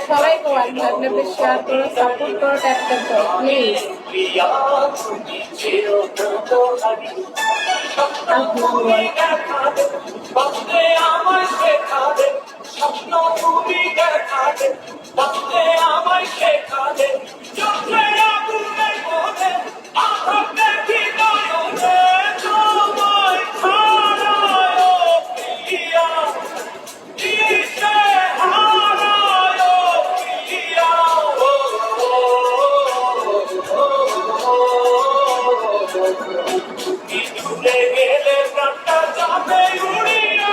সবাই কোয়াল থাকলে বেশ শেয়ার করো, সাপোর্ট করো, ট্যাপ ট্যাপ করো প্লিজ। স্বপ্ন তুমি দেখা দে, বাঁচতে আমায় শেখা দে, চোখে আগুনে মনে আঘাত দেখি নয়নে, তোমায় হারায় ও প্রিয়া, কিসে হারায় ও প্রিয়া, তুমি দূরে গেলে প্রাণটা যাবে উড়িয়া।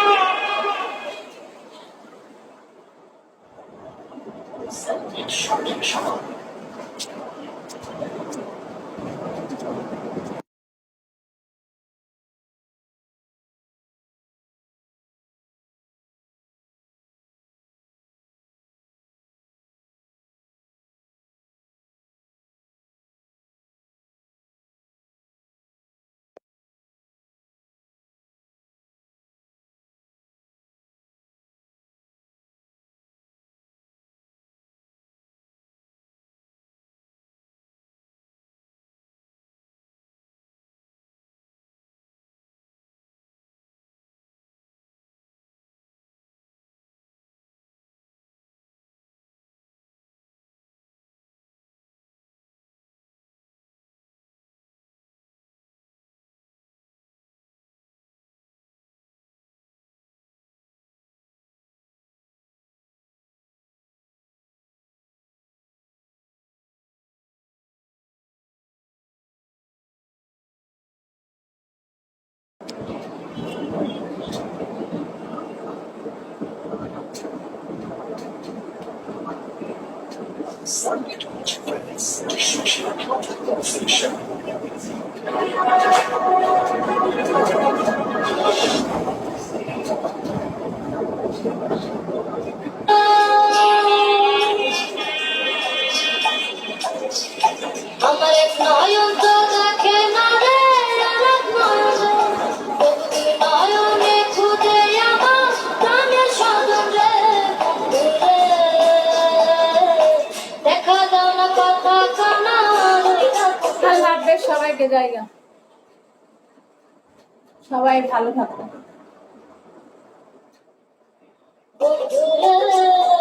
আমার এক নয়ন তো দেখে না রে, আমার নয়নে বন্দি নয়নে খুদে আমার প্রাণের স্বজন রে, বন্ধু রে, দেখা দাও না কথা কানা আল্লাহ হাফেজ সবাইকে, জায়গা সবাই ভালো থাকো। বন্ধু রে।